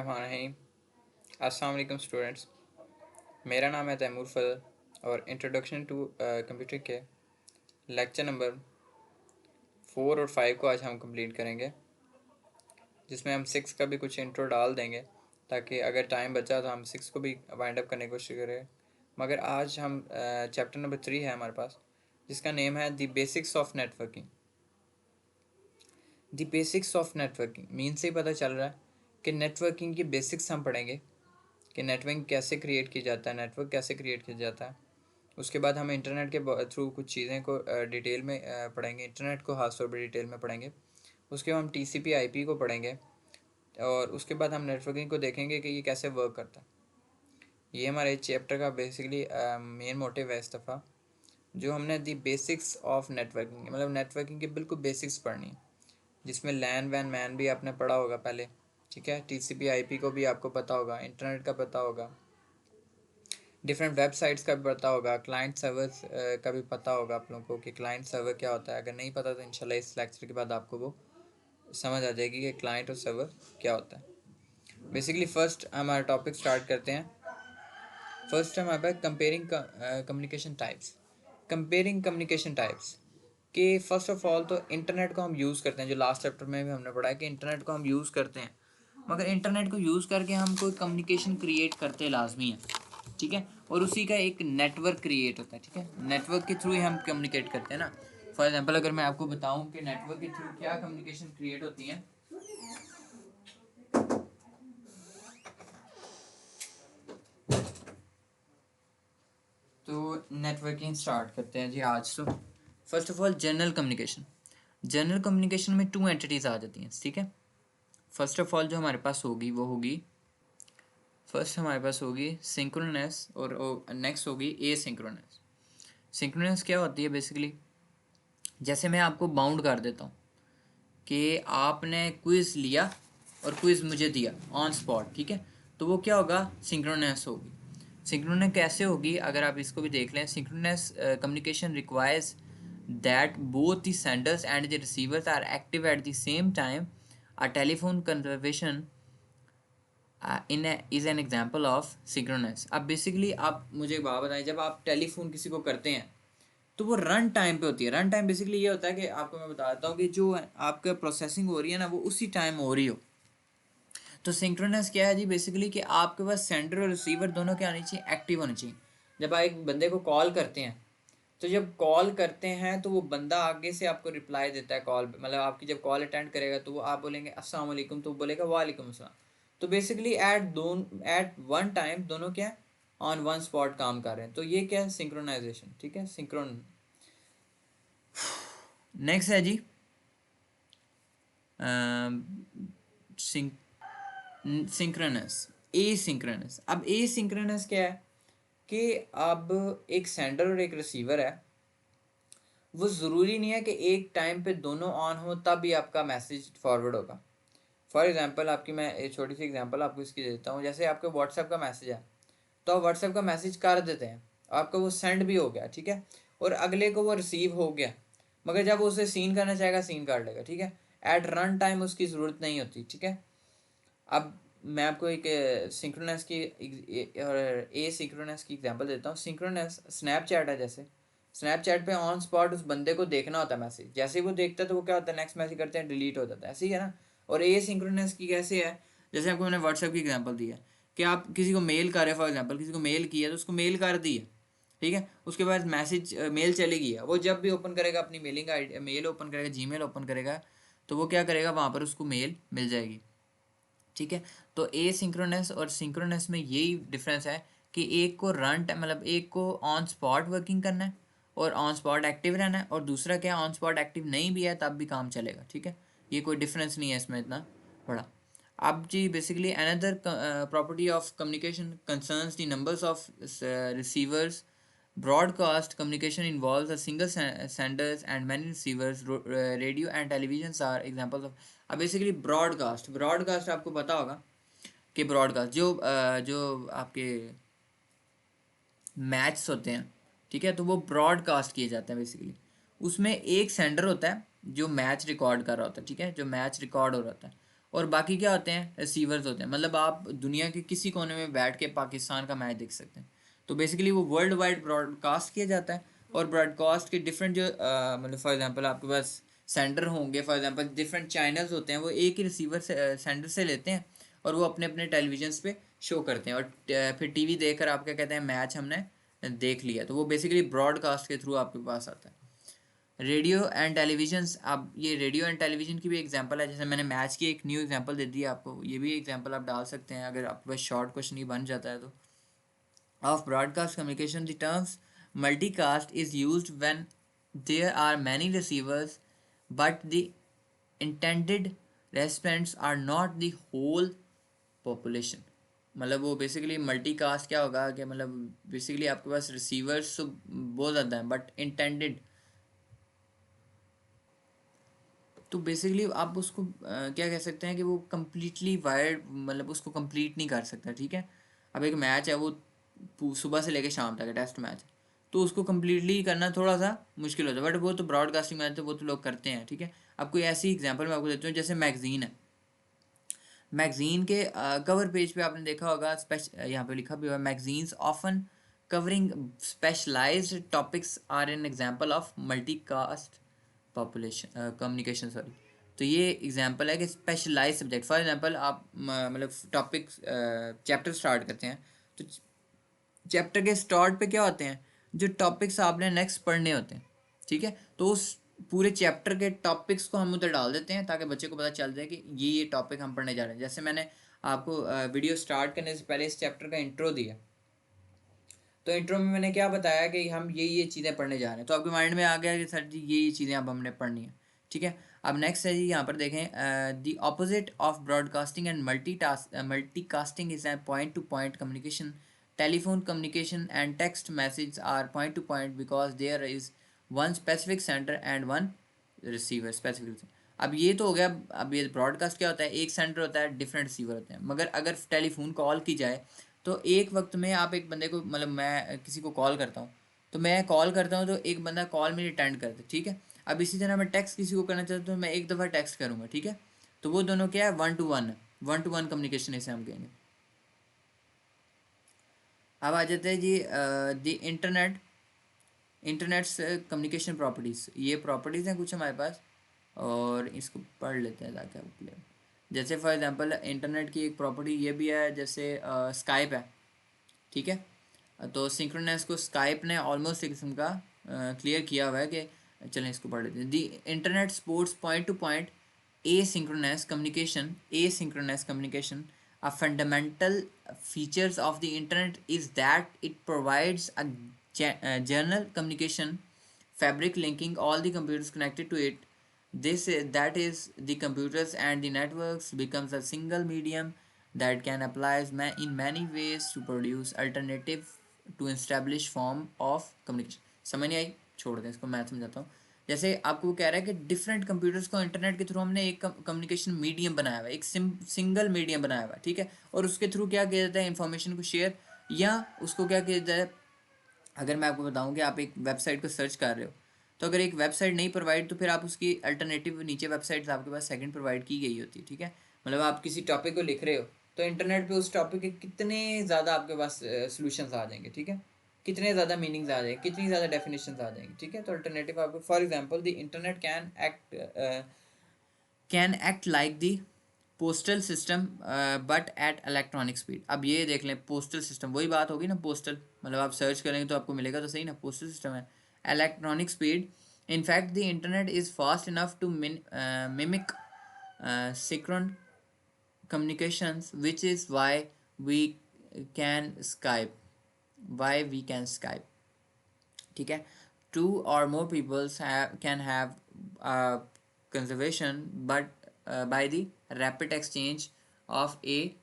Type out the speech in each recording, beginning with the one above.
बिस्मिल्लाहिर्रहमानिर्रहीम। अस्सलाम वालेकुम स्टूडेंट्स, मेरा नाम है तैमूर फजल और इंट्रोडक्शन टू कंप्यूटर के लेक्चर नंबर 4 और 5 को आज हम कंप्लीट करेंगे, जिसमें हम 6 का भी कुछ इंट्रो डाल देंगे ताकि अगर टाइम बचा तो हम 6 को भी वाइंड अप करने की कोशिश करें। मगर आज हम चैप्टर नंबर 3 है हमारे पास, जिसका नेम है the basics of networking. The basics of networking mean से ही पता चल रहा है कि नेटवर्किंग की बेसिक्स हम पढ़ेंगे कि नेटवर्क कैसे क्रिएट किया जाता है, नेटवर्क कैसे क्रिएट किया जाता है। उसके बाद हम इंटरनेट के थ्रू कुछ चीज़ें को डिटेल में पढ़ेंगे, इंटरनेट को खास तौर पर डिटेल में पढ़ेंगे। उसके बाद हम TCP IP को पढ़ेंगे और उसके बाद हम नेटवर्किंग को देखेंगे कि ये कैसे वर्क करता है। ये हमारे चैप्टर का बेसिकली मेन मोटिव है इस दफ़ा, जो हमने दी बेसिक्स ऑफ नेटवर्किंग, मतलब नेटवर्किंग के बिल्कुल बेसिक्स पढ़नी है, जिसमें लैन वैन मैन भी आपने पढ़ा होगा पहले, ठीक है। TCP IP को भी आपको पता होगा, इंटरनेट का पता होगा, डिफरेंट वेबसाइट्स का भी पता होगा, क्लाइंट सर्वर का भी पता होगा आप लोगों को कि क्लाइंट सर्वर क्या होता है। अगर नहीं पता तो इंशाल्लाह इस लेक्चर के बाद आपको वो समझ आ जाएगी कि क्लाइंट और सर्वर क्या होता है। बेसिकली फ़र्स्ट हमारा टॉपिक स्टार्ट करते हैं। फर्स्ट हमारे पास comparing communication types. Comparing communication types कि फ़र्स्ट ऑफ ऑल तो इंटरनेट को हम यूज़ करते हैं, जो लास्ट चैप्टर में भी हमने पढ़ा है कि इंटरनेट को हम यूज़ करते हैं, मगर इंटरनेट को यूज़ करके हम कोई कम्युनिकेशन क्रिएट करते लाजमी है, ठीक है। और उसी का एक नेटवर्क क्रिएट होता है, ठीक है। नेटवर्क के थ्रू ही हम कम्युनिकेट करते हैं ना। फॉर एग्जांपल अगर मैं आपको बताऊं कि नेटवर्क के थ्रू क्या कम्युनिकेशन क्रिएट होती है, तो नेटवर्किंग स्टार्ट करते हैं जी आज। तो first of all general communication. General communication में 2 एंटिटीज़ आ जाती हैं, ठीक है। फर्स्ट ऑफ ऑल जो हमारे पास होगी वो होगी, फर्स्ट हमारे पास होगी सिंक्रोनस और नेक्स्ट होगी एसिंक्रोनस। सिंक्रोनस क्या होती है बेसिकली, जैसे मैं आपको बाउंड कर देता हूँ कि आपने क्विज़ लिया और क्विज़ मुझे दिया ऑन स्पॉट, ठीक है, तो वो क्या होगा, सिंक्रोनस होगी। सिंक्रोनस कैसे होगी, अगर आप इसको भी देख लें, synchronous communication requires that both the senders and the receivers are active at the same time. A telephone conversation is an example of synchronous. अब बेसिकली आप मुझे एक बात बताएं, जब आप टेलीफोन किसी को करते हैं तो वो रन टाइम पे होती है। रन टाइम बेसिकली ये होता है कि आपको मैं बताता हूँ कि जो आपका प्रोसेसिंग हो रही है ना वो उसी टाइम हो रही हो। तो सिंक्रोनस क्या है जी, बेसिकली कि आपके पास सेंडर और रिसीवर दोनों क्या होनी चाहिए, एक्टिव होनी चाहिए। जब आप एक बंदे को कॉल करते हैं तो जब कॉल करते हैं तो वो बंदा आगे से आपको रिप्लाई देता है कॉल पे, मतलब आपकी जब कॉल अटेंड करेगा तो वो आप बोलेंगे अस्सलाम वालेकुम तो वो बोलेगा वालेकुम अस्सलाम। तो बेसिकली एट वन टाइम दोनों क्या ऑन वन स्पॉट काम कर रहे हैं, तो ये क्या है, सिंक्रोनाइजेशन, ठीक है, सिंक्रोन। नेक्स्ट है जी सिंक्रोनस, एसिंक्रोनस। अब एसिंक्रोनस क्या है कि अब एक सेंडर और एक रिसीवर है, वो ज़रूरी नहीं है कि एक टाइम पे दोनों ऑन हो तब भी आपका मैसेज फॉरवर्ड होगा। फॉर एग्जांपल आपकी मैं एक छोटी सी एग्जांपल आपको इसकी देता हूँ। जैसे आपके व्हाट्सएप का मैसेज है तो आप व्हाट्सएप का मैसेज कर देते हैं, आपका वो सेंड भी हो गया, ठीक है, और अगले को वो रिसीव हो गया, मगर जब वो उसे सीन करना चाहेगा सीन कर लेगा, ठीक है। एट रन टाइम उसकी ज़रूरत नहीं होती, ठीक है। अब मैं आपको एक सिंक्रोनस की और ए सिंक्रोनस की एग्जांपल देता हूँ। सिंक्रोनस स्नैपचैट है, जैसे स्नैपचैट पे ऑन स्पॉट उस बंदे को देखना होता है मैसेज, जैसे ही वो देखता है तो वो क्या होता है, नेक्स्ट मैसेज करते हैं डिलीट हो जाता है, ऐसे ही है ना। और ए सिंक्रोनस की कैसे है, जैसे आपको मैंने व्हाट्सएप की एग्जांपल दी है कि आप किसी को मेल कर रहे हैं, फॉर एग्जांपल किसी को मेल किया तो उसको मेल कर दी है, ठीक है, उसके बाद मैसेज मेल चली गई है, वो जब भी ओपन करेगा अपनी मेलिंग आई मेल ओपन करेगा, जीमेल ओपन करेगा, तो वो क्या करेगा, वहाँ पर उसको मेल मिल जाएगी, ठीक है। तो ए सिंक्रोनस और सिंक्रोनस में यही डिफरेंस है कि एक को रन टाइम मतलब एक को ऑन स्पॉट वर्किंग करना है और ऑन स्पॉट एक्टिव रहना है, और दूसरा क्या ऑन स्पॉट एक्टिव नहीं भी है तब भी काम चलेगा, ठीक है। ये कोई डिफरेंस नहीं है इसमें इतना बड़ा। अब जी basically another property of communication concerns the numbers of receivers. Broadcast communication involves a single senders and many receivers. Radio and televisions are examples of. अब बेसिकली ब्रॉडकास्ट आपको पता होगा कि ब्रॉडकास्ट जो आपके मैच होते हैं, ठीक है, तो वो ब्रॉडकास्ट किए जाते हैं बेसिकली। उसमें एक सेंडर होता है जो मैच रिकॉर्ड कर रहा होता है, ठीक है, जो मैच रिकॉर्ड हो रहा होता है, और बाकी क्या होते हैं, रिसीवर्स होते हैं। मतलब आप दुनिया के किसी कोने में बैठ के पाकिस्तान का मैच देख सकते हैं। तो बेसिकली वो वर्ल्ड वाइड ब्रॉडकास्ट किया जाता है। और ब्रॉडकास्ट के डिफरेंट जो मतलब फॉर एग्जांपल आपके पास सेंटर होंगे, फॉर एग्जांपल डिफरेंट चैनल्स होते हैं, वो एक ही रिसीवर से सेंटर से लेते हैं और वो अपने अपने टेलीविजन्स पे शो करते हैं। और फिर टीवी देखकर आप क्या कहते हैं, मैच हमने देख लिया। तो वो बेसिकली ब्रॉडकास्ट के थ्रू आपके पास आता है। रेडियो एंड टेलीविजन, अब ये रेडियो एंड टेलीविजन की भी एग्जांपल है। जैसे मैंने मैच की एक न्यू एग्जांपल दे दी है आपको, ये भी एग्जांपल आप डाल सकते हैं अगर आपके पास शॉर्ट क्वेश्चन ही बन जाता है तो। Of broadcast communication the terms multicast is used when there are many receivers but the intended respondents are not the whole population. मतलब वो बेसिकली मल्टीकास्ट क्या होगा कि मतलब बेसिकली आपके पास रिसीवर्स तो बहुत ज़्यादा हैं बट इंटेंडेड, तो बेसिकली आप उसको क्या कह सकते हैं कि वो कम्प्लीटली वायर्ड, मतलब उसको कंप्लीट नहीं कर सकता। ठीक है, अब एक मैच है वो सुबह से लेकर शाम तक है, टेस्ट मैच, तो उसको कम्प्लीटली करना थोड़ा सा मुश्किल होता है। बट वो तो ब्रॉडकास्टिंग मैच तो वो तो लोग करते हैं। ठीक है, अब कोई ऐसी एग्जांपल मैं आपको देता हूँ, जैसे मैगजीन है। मैगजीन के कवर पेज पे आपने देखा होगा, यहाँ पे लिखा भी हुआ, magazines often covering specialised topics are an example of multicast population communication, sorry. तो ये एग्जांपल है कि स्पेशलाइज सब्जेक्ट, फॉर एग्जांपल आप मतलब टॉपिक चैप्टर स्टार्ट करते हैं, तो चैप्टर के स्टार्ट पे क्या होते हैं, जो टॉपिक्स आपने नेक्स्ट पढ़ने होते हैं। ठीक है, तो उस पूरे चैप्टर के टॉपिक्स को हम उधर डाल देते हैं ताकि बच्चे को पता चल जाए कि ये टॉपिक हम पढ़ने जा रहे हैं। जैसे मैंने आपको वीडियो स्टार्ट करने से पहले इस चैप्टर का इंट्रो दिया, तो इंट्रो में मैंने क्या बताया कि हम ये चीज़ें पढ़ने जा रहे हैं, तो आपके माइंड में आ गया कि सर जी ये चीज़ें अब हमने पढ़नी है। ठीक है, अब नेक्स्ट है जी, यहाँ पर देखें, the opposite of broadcasting and multicasting is a point to point communication. Telephone communication and text message are point to point because there is one specific centre and one receiver specific. अब ये तो हो गया। अब ये broadcast क्या होता है, एक सेंटर होता है, डिफरेंट रिसीवर होते हैं। मगर अगर टेलीफोन कॉल की जाए तो एक वक्त में आप एक बंदे को, मतलब मैं किसी को कॉल करता हूँ, तो मैं कॉल करता हूँ तो एक बंदा कॉल मेरी अटेंड करता है। ठीक है, अब इसी तरह मैं टेक्स्ट किसी को करना चाहता हूँ तो मैं एक दफ़ा टेक्स्ट करूँगा। ठीक है, तो वो दोनों क्या है, वन टू वन है, वन टू वन कम्युनिकेशन इसे हम कहेंगे। अब आ जाते हैं जी द इंटरनेट्स कम्युनिकेशन प्रॉपर्टीज़। ये प्रॉपर्टीज़ हैं कुछ हमारे पास, और इसको पढ़ लेते हैं ताकि आपको क्लियर। जैसे फॉर एग्जांपल इंटरनेट की एक प्रॉपर्टी ये भी है, जैसे स्काइप है। ठीक है, तो सिंक्रोनस को स्काइप ने ऑलमोस्ट एक किस्म का क्लियर किया हुआ है कि, चलें इसको पढ़ लेते हैं। The internet supports point to point asynchronous communication. A fundamental features of the internet is that it provides a general communication fabric linking all the computers connected to it. That is the computers and the networks becomes a single medium that can apply in many ways to produce alternative to established form of communication. समझ नहीं आई, छोड़ दें इसको, मैं समझाता हूँ। जैसे आपको कह रहा है कि डिफरेंट कंप्यूटर्स को इंटरनेट के थ्रू हमने एक कम्युनिकेशन मीडियम बनाया हुआ है, एक सिंगल मीडियम बनाया हुआ है। ठीक है, और उसके थ्रू क्या किया जाता है, इन्फॉर्मेशन को शेयर, या उसको क्या किया जाता है, अगर मैं आपको बताऊं कि आप एक वेबसाइट को सर्च कर रहे हो, तो अगर एक वेबसाइट नहीं प्रोवाइड तो फिर आप उसकी अल्टरनेटिव नीचे वेबसाइट्स आपके पास सेकंड प्रोवाइड की गई होती है। ठीक है, मतलब आप किसी टॉपिक को लिख रहे हो तो इंटरनेट पे उस टॉपिक के कितने ज़्यादा आपके पास सॉल्यूशंस आ जाएंगे। ठीक है, कितने ज़्यादा मीनिंग्स आ जाएंगे, कितनी ज़्यादा डेफिनेशंस आ जाएंगी। ठीक है, तो अल्टरनेटिव आपको, for example the internet can act like the postal system but at electronic speed. अब ये देख लें, पोस्टल सिस्टम वही बात होगी ना, पोस्टल मतलब आप सर्च करेंगे तो आपको मिलेगा तो सही ना, पोस्टल सिस्टम है, electronic speed. In fact the internet is fast enough to mimic synchron communications, which is we can Skype Skype. ठीक है, two or more people can have conservation but by the rapid exchange of a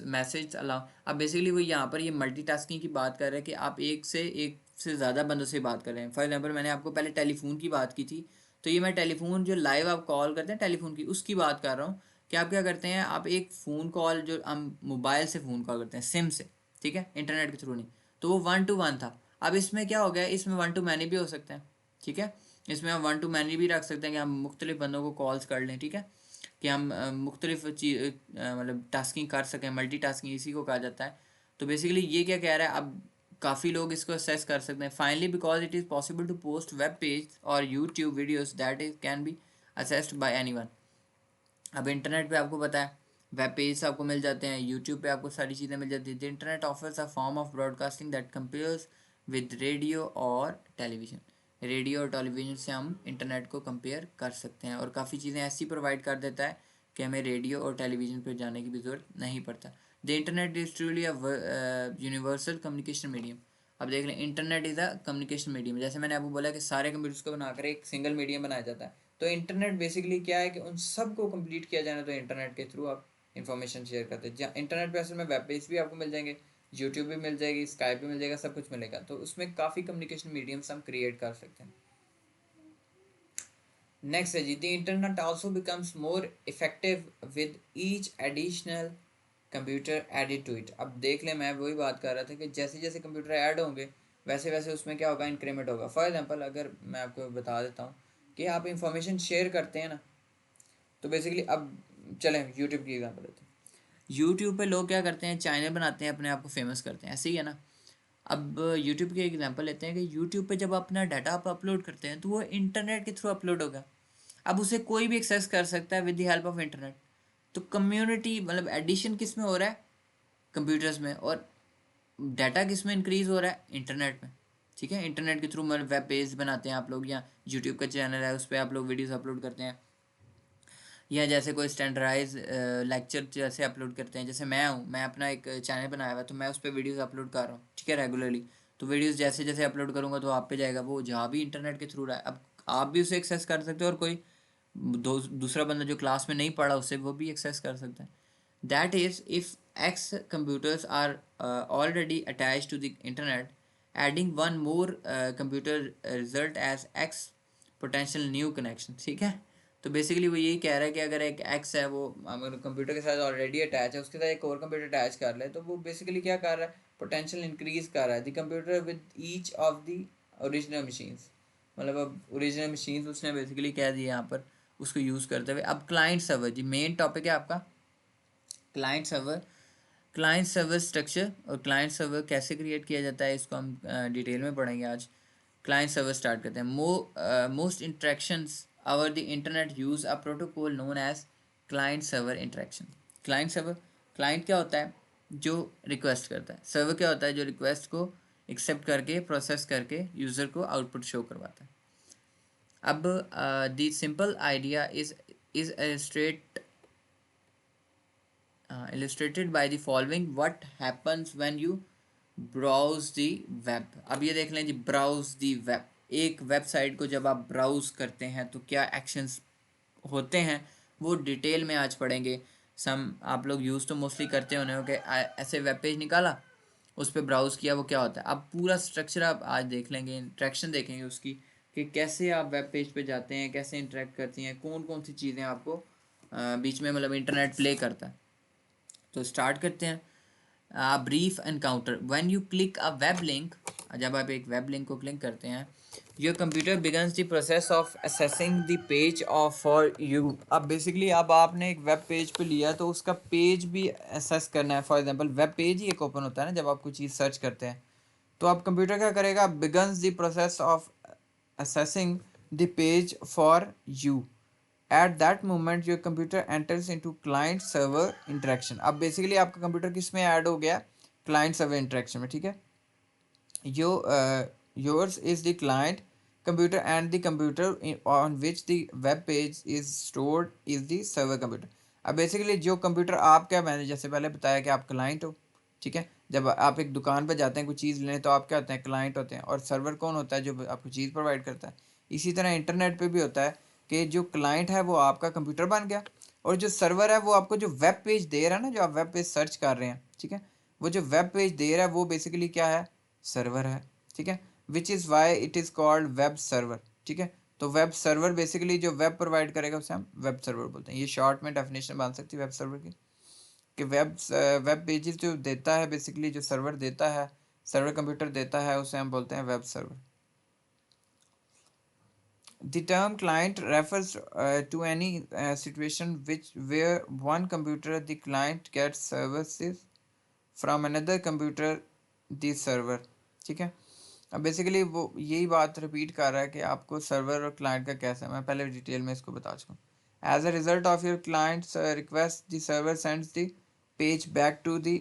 message allow. अब basically वो यहाँ पर ये multitasking की बात कर रहे हैं कि आप एक से ज़्यादा बंदों से बात कर रहे हैं। फॉर एग्जांपल मैंने आपको पहले टेलीफोन की बात की थी, तो ये मैं टेलीफोन जो लाइव आप कॉल करते हैं टेलीफोन की, उसकी बात कर रहा हूँ कि आप क्या करते हैं, आप एक फ़ोन कॉल जो हम मोबाइल से फ़ोन कॉल करते हैं सिम से, ठीक है, इंटरनेट के थ्रू नहीं, तो वो वन टू वन था। अब इसमें क्या हो गया, इसमें वन टू मैनी भी हो सकते हैं। ठीक है, इसमें हम वन टू मैनी भी रख सकते हैं कि हम मुख्तलिफ बंदों को कॉल्स कर लें। ठीक है, कि हम मुख्तलिफ चीज़ मतलब टास्किंग कर सकें, मल्टी टास्किंग इसी को कहा जाता है। तो बेसिकली ये क्या कह रहा है, अब काफ़ी लोग इसको असेस कर सकते हैं। Finally because it is possible to post web page और YouTube videos that is can be assessed by anyone. अब इंटरनेट पे आपको पता है वेब पेज आपको मिल जाते हैं, यूट्यूब पे आपको सारी चीज़ें मिल जाती हैं। The internet offers a form of broadcasting that compares with radio और टेलीविज़न। रेडियो और टेलीविज़न से हम इंटरनेट को कंपेयर कर सकते हैं और काफ़ी चीज़ें ऐसी प्रोवाइड कर देता है कि हमें रेडियो और टेलीविज़न पर जाने की भी ज़रूरत नहीं पड़ता। The internet is truly a universal communication medium. अब देख लें, internet is a communication medium. जैसे मैंने आपको बोला कि सारे कंप्यूटर्स को बनाकर एक सिंगल मीडियम बनाया जाता है, तो इंटरनेट बेसिकली क्या है कि उन सब को कंप्लीट किया जाना, तो इंटरनेट के थ्रू आप इन्फॉर्मेशन शेयर करते हैं। जहाँ इंटरनेट पे असल में वेब पेज भी आपको मिल जाएंगे, यूट्यूब भी मिल जाएगी, स्काइप भी मिल जाएगा, सब कुछ मिलेगा। तो उसमें काफ़ी कम्युनिकेशन मीडियम्स हम क्रिएट कर सकते हैं। नेक्स्ट है जी, the internet also becomes more effective with each additional computer added to it. अब देख लें, मैं वही बात कर रहा था कि जैसे जैसे कंप्यूटर ऐड होंगे वैसे वैसे उसमें क्या होगा, इंक्रीमेंट होगा। फॉर एग्जांपल अगर मैं आपको बता देता हूँ कि आप इंफॉर्मेशन शेयर करते हैं ना, तो बेसिकली अब चलें यूट्यूब की एग्जांपल लेते हैं। यूट्यूब पे लोग क्या करते हैं, चैनल बनाते हैं, अपने आप को फेमस करते हैं, ऐसे ही है ना। अब यूट्यूब की एग्जांपल लेते हैं कि यूट्यूब पे जब अपना डाटा आप अपलोड करते हैं तो वो इंटरनेट के थ्रू अपलोड होगा। अब उसे कोई भी एक्सेस कर सकता है with the help of internet. तो कम्युनिटी मतलब एडिशन किस में हो रहा है, कंप्यूटर्स में, और डाटा किस में इंक्रीज हो रहा है, इंटरनेट में। ठीक है, इंटरनेट के थ्रू मतलब वेब पेज बनाते हैं आप लोग, या यूट्यूब का चैनल है उस पर आप लोग वीडियोस अपलोड करते हैं, या जैसे कोई स्टैंडर्डाइज लेक्चर जैसे अपलोड करते हैं। जैसे मैं हूँ, मैं अपना एक चैनल बनाया हुआ है, तो मैं उस पर वीडियोस अपलोड कर रहा हूँ, ठीक है, रेगुलरली। तो वीडियोस जैसे जैसे अपलोड करूँगा तो आप पे जाएगा, वो जहाँ भी इंटरनेट के थ्रू रहा है। अब आप भी उसे एक्सेस कर सकते हो, और कोई दूसरा बंदा जो क्लास में नहीं पढ़ा उसे वो भी एक्सेस कर सकता है। That is if X computers are already attach to the internet, adding one more computer result as X potential new connection. ठीक है, तो बेसिकली वो यही कह रहा है कि अगर एक एक्स है वो अगर कंप्यूटर के साथ ऑलरेडी अटैच है, उसके साथ एक और कंप्यूटर अटैच कर ले, तो वो बेसिकली क्या कर रहा है, पोटेंशियल इंक्रीज कर रहा है the computer with each of the original machines. मतलब अब ओरिजिनल मशीन्स उसने बेसिकली कह दिया यहाँ पर उसको यूज़ करते हुए। अब क्लाइंट सर्वर जी मेन टॉपिक है आपका, client server. Client server structure और क्लाइंट सर्वर कैसे क्रिएट किया जाता है इसको हम डिटेल में पढ़ेंगे आज। क्लाइंट सर्वर स्टार्ट करते हैं। Most interactions over the internet use a protocol known as client server interaction. Client server, client क्या होता है, जो रिक्वेस्ट करता है। सर्वर क्या होता है, जो रिक्वेस्ट को एक्सेप्ट करके प्रोसेस करके यूज़र को आउटपुट शो करवाता है। अब the simple idea is illustrated by the following what happens when you browse the web। अब ये देख लें जी, browse the web, एक वेबसाइट को जब आप ब्राउज करते हैं तो क्या एक्शंस होते हैं, वो डिटेल में आज पढ़ेंगे। सम आप लोग यूज़ तो मोस्टली करते होने हो कि ऐसे वेब पेज निकाला, उस पर ब्राउज़ किया, वो क्या होता है। अब पूरा स्ट्रक्चर आप आज देख लेंगे, इंट्रैक्शन देखेंगे उसकी, कि कैसे आप वेब पेज पे जाते हैं, कैसे इंटरेक्ट करती हैं, कौन कौन सी चीज़ें आपको बीच में मतलब इंटरनेट प्ले करता है। तो स्टार्ट करते हैं। Brief encounter, when you click a web link, जब आप एक वेब लिंक को क्लिक करते हैं, your computer begins the process of assessing the page of for you. अब बेसिकली अब आपने एक वेब पेज पे लिया तो उसका पेज भी असेस करना है। फॉर एग्जांपल वेब पेज ही एक ओपन होता है ना जब आप कोई चीज़ सर्च करते हैं, तो आप कंप्यूटर क्या करेगा, begins the process of assessing the page for you. At that moment your computer enters into client server interaction. अब बेसिकली आपका कंप्यूटर किस में ऐड हो गया, क्लाइंट सर्वर इंटरेक्शन में। ठीक है, yo yours is the client computer and the computer on which the web page is stored is the server computer. अब बेसिकली जो कंप्यूटर आपका, मैंने जैसे पहले बताया कि आप क्लाइंट हो, ठीक है। जब आप एक दुकान पर जाते हैं कोई चीज़ लेने तो आप क्या होते हैं, क्लाइंट होते हैं, और सर्वर कौन होता है, जो आपको चीज़ प्रोवाइड करता है। इसी तरह इंटरनेट पे भी होता है कि जो क्लाइंट है वो आपका कंप्यूटर बन गया, और जो सर्वर है वो आपको जो वेब पेज दे रहा है ना, जो आप वेब पेज सर्च कर रहे हैं, ठीक है, वो जो वेब पेज दे रहा है वो बेसिकली क्या है, सर्वर है। ठीक है, which is why it is called web server. ठीक है, तो वेब सर्वर बेसिकली जो वेब प्रोवाइड करेगा उसे हम वेब सर्वर बोलते हैं। ये शॉर्ट में डेफिनेशन बन सकती है वेब सर्वर की, कि वेब पेजेस जो देता है, बेसिकली जो सर्वर देता है, सर्वर कंप्यूटर देता है, उसे हम बोलते हैं web server. The term client refers to any situation where one computer, the client, gets services from another computer the server. ठीक है, अब बेसिकली वो यही बात रिपीट कर रहा है कि आपको सर्वर और क्लाइंट का कैसा है। मैं पहले डिटेल में इसको बता चुका हूँ। As a result of your client's request the server sends the page back to the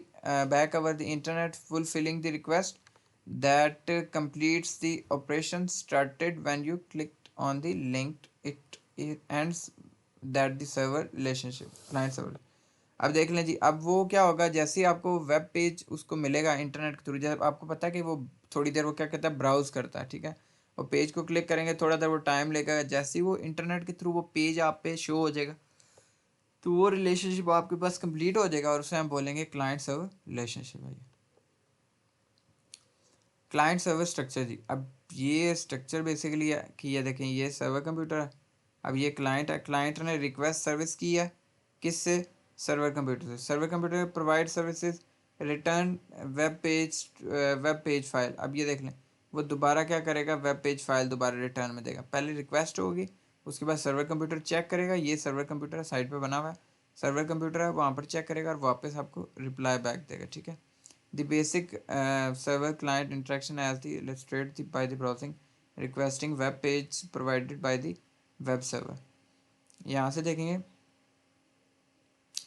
back over the internet fulfilling the request that completes the operation started when you clicked on the link. It ends that the server relationship client server। अब देख लें जी, अब वो क्या होगा, जैसे ही आपको web page उसको मिलेगा इंटरनेट के थ्रू, जैसे आपको पता है कि वो थोड़ी देर वो क्या कहता है, ब्राउज करता है। ठीक है, वो पेज को क्लिक करेंगे, थोड़ा देर वो टाइम लेगा, जैसे ही वो इंटरनेट के थ्रू वो पेज आप पे शो हो जाएगा, तो वो रिलेशनशिप आपके पास कंप्लीट हो जाएगा और उसे हम बोलेंगे क्लाइंट सर्वर रिलेशनशिप है। क्लाइंट सर्वर स्ट्रक्चर जी, अब ये स्ट्रक्चर बेसिकली है कि ये देखें, ये सर्वर कंप्यूटर है, अब ये क्लाइंट है, क्लाइंट ने रिक्वेस्ट सर्विस की है किससे, सर्वर कंप्यूटर से। Server computer provide services return web page file. अब ये देख लें, वो दोबारा क्या करेगा, वेब पेज फाइल दोबारा रिटर्न में देगा। पहले रिक्वेस्ट होगी, उसके बाद सर्वर कंप्यूटर चेक करेगा, ये सर्वर कंप्यूटर साइड पे बना हुआ है, सर्वर कंप्यूटर है, वहाँ पर चेक करेगा और वापस आपको रिप्लाई बैक देगा। ठीक है, the basic server client interaction as the illustrated by the browsing requesting web page provided by the web server। यहाँ से देखेंगे,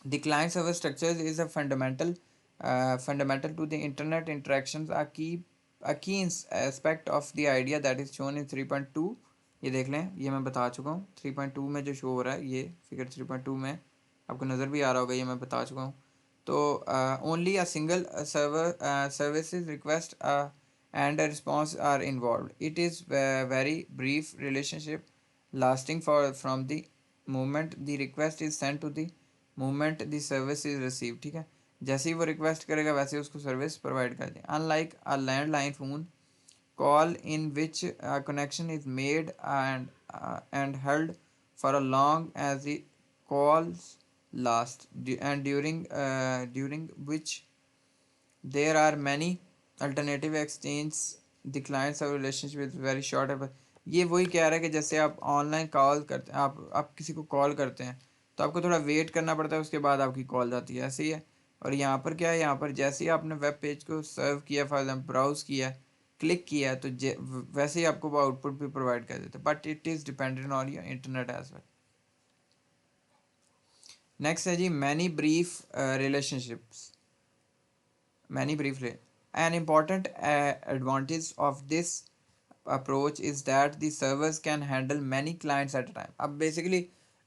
the client server structure is a fundamental to the internet interactions, a key aspect of the idea that is shown in 3.2। ये देख लें, ये मैं बता चुका हूँ 3.2 में जो शो हो रहा है, ये फिगर 3.2 में आपको नज़र भी आ रहा होगा, ये मैं बता चुका हूँ। तो only a single server services request and response are involve. It is very brief relationship lasting for from the moment the request is sent to the moment the service is received। ठीक है, जैसे ही वो request करेगा वैसे ही उसको service provide कर दें। Unlike a landline phone call in which a connection is made and held for a long as the calls last and during which there are many alternative exchange, the client server relationship is very short। ये वही कह रहा है कि जैसे आप online call करते हैं, आप किसी को कॉल करते हैं तो आपको थोड़ा वेट करना पड़ता है, उसके बाद आपकी कॉल जाती है, ऐसे ही है। और यहाँ पर क्या है, यहाँ पर जैसे ही आपने वेब पेज को सर्व किया, फॉर एग्जाम्पल ब्राउज किया, क्लिक किया, तो वैसे ही आपको वो आउटपुट भी प्रोवाइड कर देता है, but it is dependent on your internet as well. Next है जी, many brief relationships. Many briefly, an important advantage of this approach is that the servers can handle many clients at a time। अब basically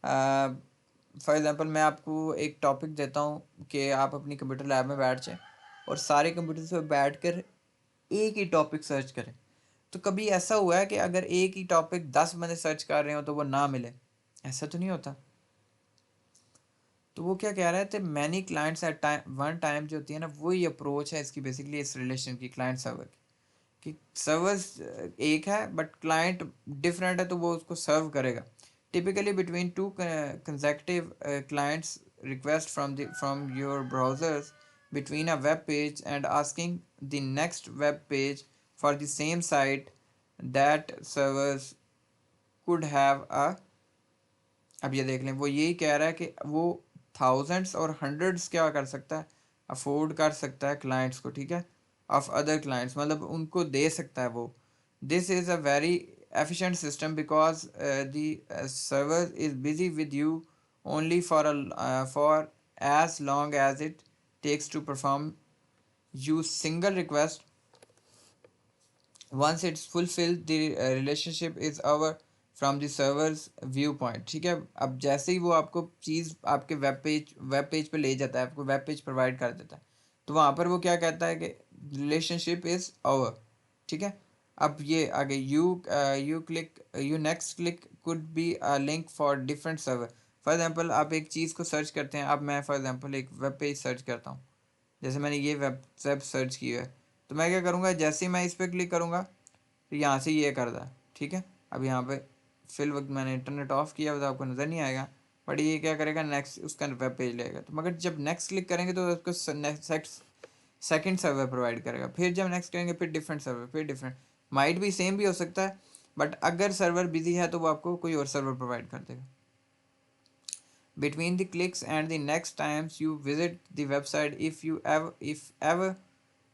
for example मैं आपको एक topic देता हूँ कि आप अपनी कंप्यूटर लैब में बैठ जाएं और सारे कंप्यूटर्स पे बैठ कर एक ही टॉपिक सर्च करें। तो कभी ऐसा हुआ है कि अगर एक ही टॉपिक 10 बंदे सर्च कर रहे हो तो वो ना मिले? ऐसा तो नहीं होता। तो वो क्या कह रहे थे, many clients at time one time जो होती है ना, वही अप्रोच है इसकी बेसिकली, इस रिलेशन की क्लाइंट सर्वर की, कि सर्वर्स एक है बट क्लाइंट डिफरेंट है, तो वो उसको सर्व करेगा। Typically between two consecutive clients request from your browsers between a web page and asking the next web page for the same site, that servers could have a। अब ये देख लें, वो यही कह रहा है कि वो थाउजेंड्स और हंड्रेड्स क्या कर सकता है, अफोर्ड कर सकता है क्लाइंट्स को। ठीक है, ऑफ अदर क्लाइंट्स, मतलब उनको दे सकता है वो। This is a very efficient system because the server is busy with you only for as long as it takes to perform you single request. once it's fulfilled the relationship is over from the server's viewpoint। ठीक है, अब जैसे ही वो आपको चीज़ आपके web page पे ले जाता है, आपको वेब पेज प्रोवाइड कर देता है, तो वहाँ पर वो क्या कहता है कि रिलेशनशिप इज़ ओवर। ठीक है, अब ये आगे you next click could be a link for different server. For example आप एक चीज़ को सर्च करते हैं, अब मैं फॉर एग्जांपल एक वेब पेज सर्च करता हूँ, जैसे मैंने ये वेब सर्च की है, तो मैं क्या करूँगा, जैसे ही मैं इस पर क्लिक करूँगा तो यहाँ से ये कर रहा है। ठीक है, अब यहाँ पे फिल वक्त मैंने इंटरनेट ऑफ किया तो आपको नज़र नहीं आएगा, बट ये क्या करेगा, नेक्स्ट उसका वेब पेज लेगा। तो मगर जब नेक्स्ट क्लिक करेंगे तो उसको सेकंड सर्वर प्रोवाइड करेगा, फिर जब नेक्स्ट करेंगे फिर डिफरेंट सर्वर, फिर डिफरेंट, माइट भी सेम भी हो सकता है, बट अगर सर्वर बिजी है तो वो आपको कोई और सर्वर प्रोवाइड कर देगा. Between the clicks and the next times you visit the website, if ever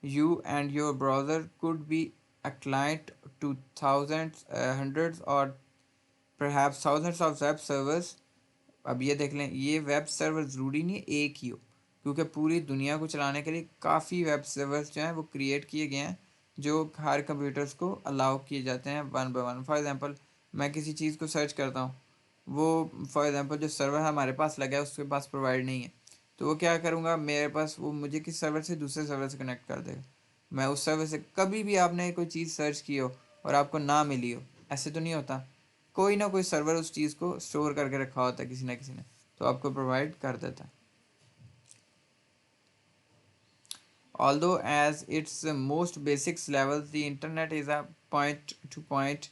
you and your browser could be a client to thousands, hundreds or perhaps thousands of web servers. अब ये देख लें, ये web server ज़रूरी नहीं है एक ही हो, क्योंकि पूरी दुनिया को चलाने के लिए काफ़ी वेब सर्वर्स जो हैं वो क्रिएट किए गए हैं, जो हर कंप्यूटर्स को अलाउ किए जाते हैं one by one. For example मैं किसी चीज़ को सर्च करता हूँ, वो फॉर एग्जांपल जो सर्वर हमारे पास लगा है उसके पास प्रोवाइड नहीं है, तो वो क्या करूँगा, मेरे पास वो मुझे किस सर्वर से दूसरे सर्वर से कनेक्ट कर देगा. मैं उस सर्वर से कभी भी आपने कोई चीज़ सर्च की हो और आपको ना मिली हो, ऐसे तो नहीं होता, कोई ना कोई सर्वर उस चीज़ को स्टोर करके रखा होता है किसी ना किसी ने, तो आपको प्रोवाइड कर देता है. Although as its most basic levels, the internet is a point to point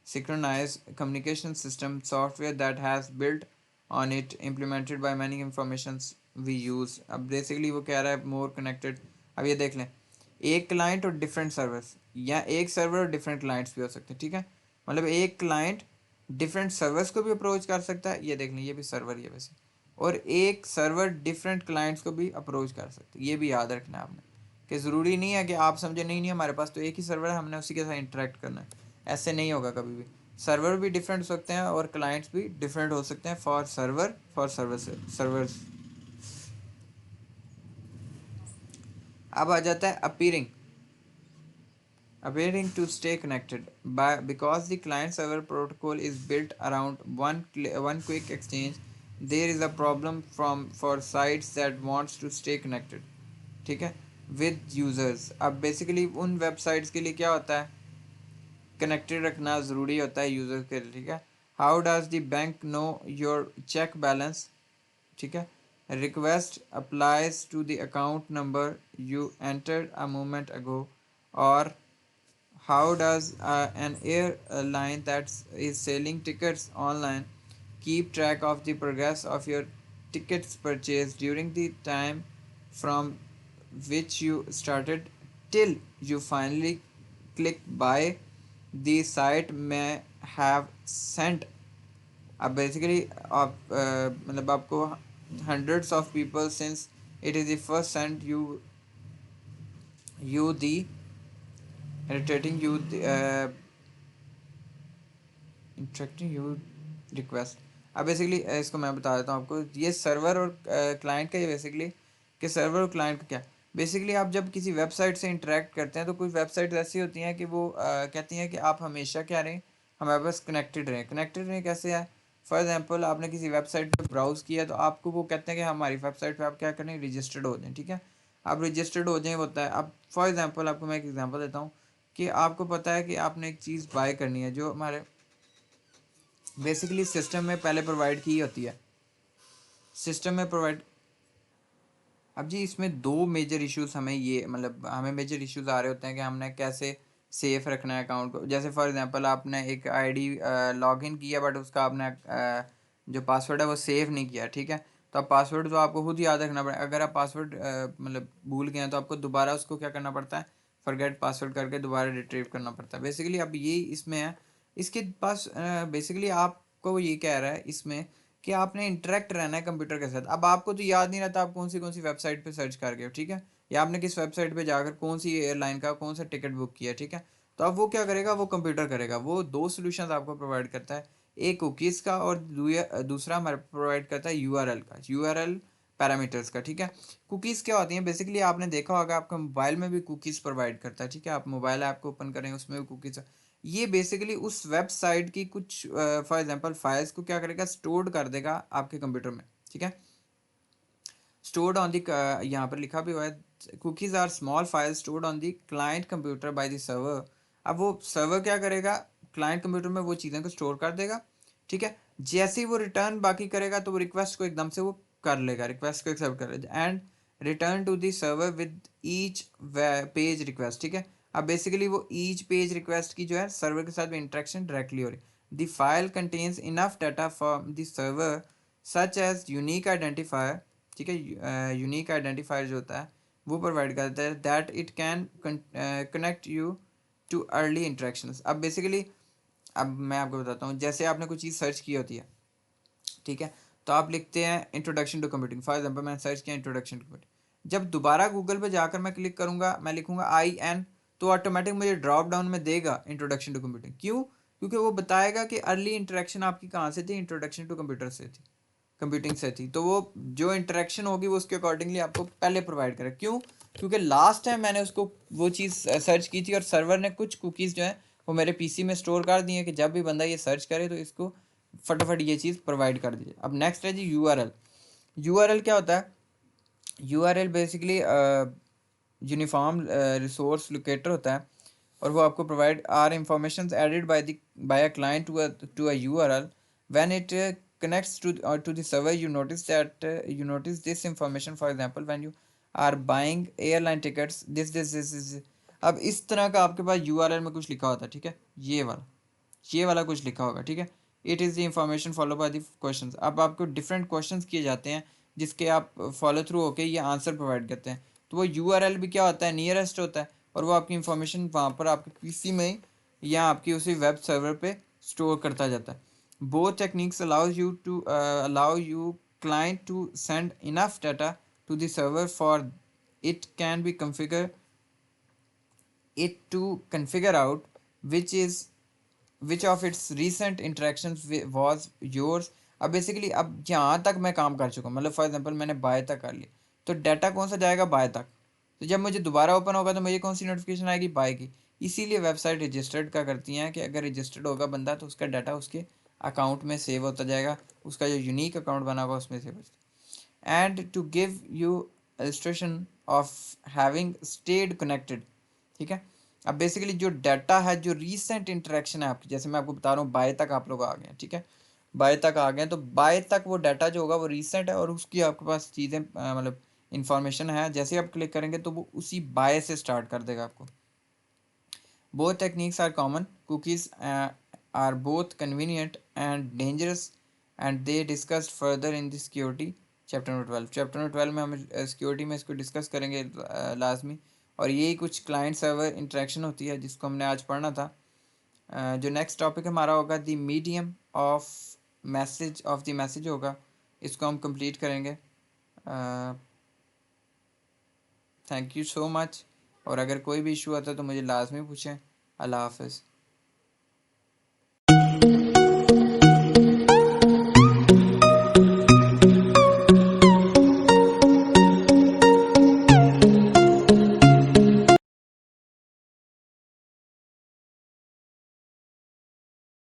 synchronized communication system software that has built on it, implemented by many informations we use. अब बेसिकली वो कह रहा है मोर कनेक्टेड. अब ये देख लें, एक क्लाइंट और डिफरेंट सर्वर्स, या एक सर्वर और डिफरेंट क्लाइंट्स भी हो सकते हैं. ठीक है, मतलब एक क्लाइंट डिफरेंट सर्वर्स को भी अप्रोच कर सकता है, ये देख लें ये भी सर्वर ही है वैसे, और एक सर्वर डिफरेंट क्लाइंट्स को भी अप्रोच कर सकते हैं. ये भी याद रखना है आपने कि ज़रूरी नहीं है कि आप समझे नहीं नहीं हमारे पास तो एक ही सर्वर है, हमने उसी के साथ इंटरेक्ट करना है. ऐसे नहीं होगा कभी भी. सर्वर भी डिफरेंट हो सकते हैं और क्लाइंट्स भी डिफरेंट हो सकते हैं फॉर सर्वर, फॉर सर्वर्स. अब आ जाता है appearing to stay connected by because the client server protocol is built around one quick exchange. There is a problem for sites that wants to stay connected, ठीक है, with users. अब basically उन websites के लिए क्या होता है, connected रखना ज़रूरी होता है यूज़र के लिए. ठीक है, how does the bank know your check balance. ठीक है, request applies to the account number you entered a moment ago. और how does an airline that is selling tickets online keep track of the progress of your tickets purchase during the time from which you started till you finally click buy? The site may have sent अब basically आप मतलब आपको hundreds of people since it is the first sent you the returning you the interacting you request. अब basically इसको मैं बता देता हूँ आपको, ये सर्वर और क्लाइंट का, ये बेसिकली कि सर्वर और क्लाइंट का क्या. बेसिकली आप जब किसी वेबसाइट से इंटरेक्ट करते हैं तो कुछ वेबसाइट ऐसी होती हैं कि वो कहती हैं कि आप हमेशा क्या रहें, हमारे पास कनेक्टेड रहें कैसे है. फॉर एग्जांपल आपने किसी वेबसाइट पर ब्राउज़ किया तो आपको वो कहते हैं कि हमारी वेबसाइट पे आप क्या करें, रजिस्टर्ड हो जाएं. ठीक है, आप रजिस्टर्ड हो जाएं होता है. अब फॉर एग्जांपल आपको मैं एक एग्जांपल देता हूँ कि आपको पता है कि आपने एक चीज़ बाय करनी है जो हमारे बेसिकली सिस्टम में पहले प्रोवाइड की होती है, सिस्टम में प्रोवाइड. अब जी इसमें दो मेजर इश्यूज हमें ये मतलब हमें मेजर इश्यूज आ रहे होते हैं कि हमने कैसे सेफ रखना है अकाउंट को. जैसे फॉर एग्जांपल आपने एक आईडी लॉगिन किया बट उसका आपने जो पासवर्ड है वो सेव नहीं किया. ठीक है, तो अब पासवर्ड तो आपको खुद ही याद रखना पड़ेगा. अगर आप पासवर्ड मतलब भूल गए हैं तो आपको दोबारा उसको क्या करना पड़ता है, फॉरगेट पासवर्ड करके दोबारा रिट्रीव करना पड़ता है. बेसिकली अब ये इसमें है, इसके पास बेसिकली आपको ये कह रहा है इसमें कि आपने इंटरेक्ट रहना है कंप्यूटर के साथ. अब आपको तो याद नहीं रहता आप कौन सी वेबसाइट पे सर्च कर गए हो. ठीक है, या आपने किस वेबसाइट पे जाकर कौन सी एयरलाइन का कौन सा टिकट बुक किया. ठीक है, तो अब वो क्या करेगा, वो कंप्यूटर करेगा. वो दो सोल्यूशन आपको प्रोवाइड करता है, एक कुकीज़ का और दूसरा हमारे प्रोवाइड करता है यूआरएल का, यूआरएल पैरामीटर्स का. ठीक है, कुकीज़ क्या होती हैं, बेसिकली आपने देखा होगा आपका मोबाइल में भी कुकीज़ प्रोवाइड करता है. ठीक है, आप मोबाइल ऐप को ओपन करें उसमें भी कुकीज़, ये बेसिकली उस वेबसाइट की कुछ फॉर एग्जांपल फाइल्स को क्या करेगा, स्टोर कर देगा आपके कंप्यूटर में. ठीक है, स्टोर्ड ऑन दी, यहाँ पर लिखा भी हुआ है cookies are small file stored on the client computer by the server. अब वो सर्वर क्या करेगा, क्लाइंट कंप्यूटर में वो चीज़ें को स्टोर कर देगा. ठीक है, जैसे ही वो रिटर्न बाकी करेगा तो वो रिक्वेस्ट को एकदम से वो कर लेगा, रिक्वेस्ट को एक्सेप्ट कर लेगा and return to the server with each page request. ठीक है, अब बेसिकली वो ईच पेज रिक्वेस्ट की जो है सर्वर के साथ में इंटरेक्शन डायरेक्टली हो रही. The file contains enough data from the server such as unique identifier. ठीक है, यूनिक आइडेंटिफायर जो होता है वो प्रोवाइड करता है that it can connect you too early interactions. अब बेसिकली अब मैं आपको बताता हूँ, जैसे आपने कोई चीज़ सर्च की होती है, ठीक है, तो आप लिखते हैं introduction to computing, for example मैंने सर्च किया इंट्रोडक्शन टू कंप्यूटिंग, जब दोबारा गूगल पे जाकर मैं क्लिक करूँगा, मैं लिखूँगा IN, तो ऑटोमेटिक मुझे ड्रॉप डाउन में देगा इंट्रोडक्शन टू कंप्यूटिंग। क्यों? क्योंकि वो बताएगा कि अर्ली इंटरेक्शन आपकी कहाँ से थी, इंट्रोडक्शन टू कंप्यूटर से थी, कंप्यूटिंग से थी, तो वो जो इंटरेक्शन होगी वो उसके अकॉर्डिंगली आपको पहले प्रोवाइड करेगा। क्यों? क्योंकि लास्ट टाइम मैंने उसको वो चीज़ सर्च की थी और सर्वर ने कुछ कुकीज़ जो है वो मेरे पीसी में स्टोर कर दी है कि जब भी बंदा ये सर्च करे तो इसको फटाफट ये चीज़ प्रोवाइड कर दीजिए। अब नेक्स्ट है जी URL। URL क्या होता है? URL basically uniform resource locator होता है, और वो आपको provide are information added by a client to a URL when it connects to the server. You notice that you notice this information, for example when you are buying airline tickets, this is। अब इस तरह का आपके पास URL में कुछ लिखा होता है, ठीक है, ये वाला कुछ लिखा होगा, ठीक है। It is the information follow by the questions. अब आपको डिफरेंट क्वेश्चंस किए जाते हैं जिसके आप फॉलो थ्रू होके ये आंसर प्रोवाइड करते हैं, तो वो URL भी क्या होता है, नियरेस्ट होता है, और वो आपकी इंफॉर्मेशन वहाँ पर आपके पीसी में या आपकी उसी वेब सर्वर पे स्टोर करता जाता है। Both techniques allow you client to send enough data to the server for it can be configure out which is which of its recent interactions was yours। अब basically अब जहाँ तक मैं काम कर चुका हूँ, मतलब फॉर एग्जांपल मैंने बाय तक कर लिया, तो डाटा कौन सा जाएगा, बाय तक। तो जब मुझे दोबारा ओपन होगा तो मुझे कौन सी नोटिफिकेशन आएगी, बाय की। इसीलिए वेबसाइट रजिस्टर्ड का करती हैं कि अगर रजिस्टर्ड होगा बंदा तो उसका डाटा उसके अकाउंट में सेव होता जाएगा, उसका जो यूनिक अकाउंट बना होगा उसमें सेव होता। And to give you illustration of having stayed connected, ठीक है। अब बेसिकली जो डाटा है, जो रीसेंट इंटरेक्शन है आपकी, जैसे मैं आपको बता रहा हूँ बाय तक आप लोग आ गए हैं, ठीक है, बाय तक आ गए, तो बाय तक वो डाटा जो होगा वो रीसेंट है और उसकी आपके पास चीज़ें मतलब इंफॉर्मेशन है, जैसे ही आप क्लिक करेंगे तो वो उसी बाय से स्टार्ट कर देगा आपको। Both techniques are common, cookies are both convenient and dangerous and they discussed further in the security chapter number 12। Chapter number 12 में हम सिक्योरिटी में इसको डिस्कस करेंगे लाजमी, और यही कुछ क्लाइंट सर्वर इंटरेक्शन होती है जिसको हमने आज पढ़ना था। जो नेक्स्ट टॉपिक हमारा होगा the medium of the message होगा, इसको हम कंप्लीट करेंगे। थैंक यू सो मच, और अगर कोई भी इशू आता है तो मुझे लाजमी पूछें। अल्लाह हाफ़िज़।